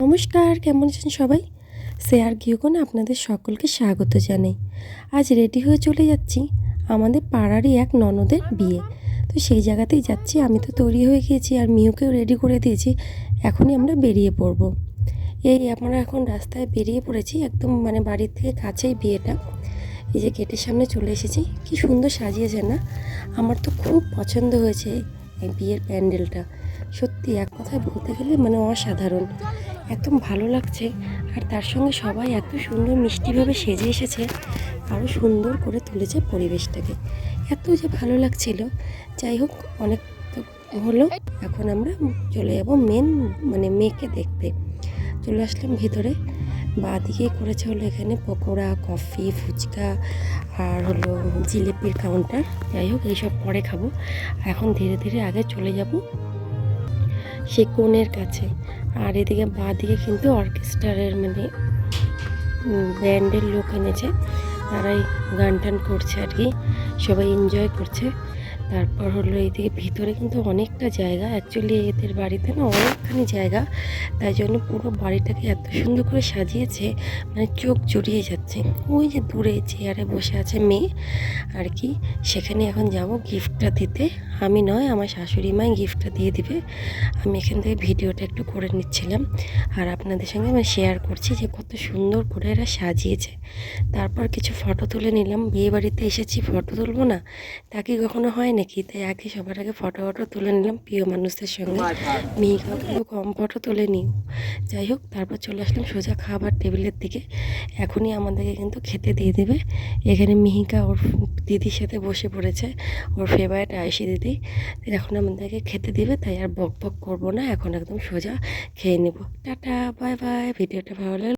নমস্কার, কেমন আছেন সবাই? শেয়ার গৃহকোণে আপনাদের সকলকে স্বাগত জানাই। আজ রেডি হয়ে চলে যাচ্ছি আমাদের পাড়ারই এক ননদের বিয়ে। তো সেই জায়গাতেই যাচ্ছি। আমি তো তৈরি হয়ে গিয়েছি আর মিহুকেও রেডি করে দিয়েছি। এখনই আমরা বেরিয়ে পড়ব। আমরা এখন রাস্তায় বেরিয়ে পড়েছি, একদম বাড়ির থেকে কাছেই বিয়েটা। এই যে গেটের সামনে চলে এসেছি। কি সুন্দর সাজিয়েছে না? আমার তো খুব পছন্দ হয়েছে এই বিয়ের প্যান্ডেলটা। সত্যি এক কথায় বলতে গেলে অসাধারণ, একদম ভালো লাগছে। আর তার সঙ্গে সবাই এত সুন্দর মিষ্টিভাবে সেজে এসেছে, আরও সুন্দর করে তুলেছে পরিবেশটাকে। এত যে ভালো লাগছিল। যাই হোক, অনেক তো হলো। এখন আমরা চলে যাব মেয়েকে দেখতে। চলে আসলাম ভিতরে। বাঁদিকে করেছে হলো এখানে পকোড়া, কফি, ফুচকা আর হলো জিলিপির কাউন্টার। যাই হোক, এইসব পরে খাবো। এখন ধীরে ধীরে আগে চলে যাব সে কোণের কাছে। আর এদিকে বাঁদিকে কিন্তু অর্কেস্ট্রারের ব্যান্ডের লোক এনেছে, তারাই গান টান করছে আর কি, সবাই এনজয় করছে। তারপর হলো এইদিকে ভিতরে কিন্তু অনেকটা জায়গা, অ্যাকচুয়ালি এদের বাড়িতে না অনেকখানি জায়গা, তাই জন্য পুরো বাড়িটাকে এত সুন্দর করে সাজিয়েছে, চোখ জুড়িয়ে যাচ্ছে। ওই যে দূরে চেয়ারে বসে আছে মেয়ে আর কি, সেখানে এখন যাব গিফটটা দিতে। আমি নয়, আমার শাশুড়ি মাই গিফটটা দিয়ে দিবে। আমি এখান থেকে ভিডিওটা একটু করে নিচ্ছিলাম আর আপনাদের সঙ্গে আমি শেয়ার করছি যে কত সুন্দর করে এরা সাজিয়েছে। তারপর কিছু ফটো তুলে নিলাম। বিয়ে বাড়িতে এসেছি, ফটো তুলবো না তা কি কখনো হয় নাকি? তাই আগে সবার আগে ফটো তুলে নিলাম প্রিয় মানুষদের সঙ্গে। মেয়েকেও কিন্তু কম ফটো তুলে নিই। যাই হোক, তারপর চলে আসলাম সোজা খাবার টেবিলের দিকে। এখনই আমাদেরকে কিন্তু খেতে দিয়ে দেবে। এখানে মিহিকা ওর দিদির সাথে বসে পড়েছে, ওর ফেভারিট আয়েশি দিদি। এখন আমাদেরকে খেতে দিবে, তাই আর বক বক করবো না, এখন একদম সোজা খেয়ে নেব। Tata, bye bye. ভিডিওটা ভালো লাগলে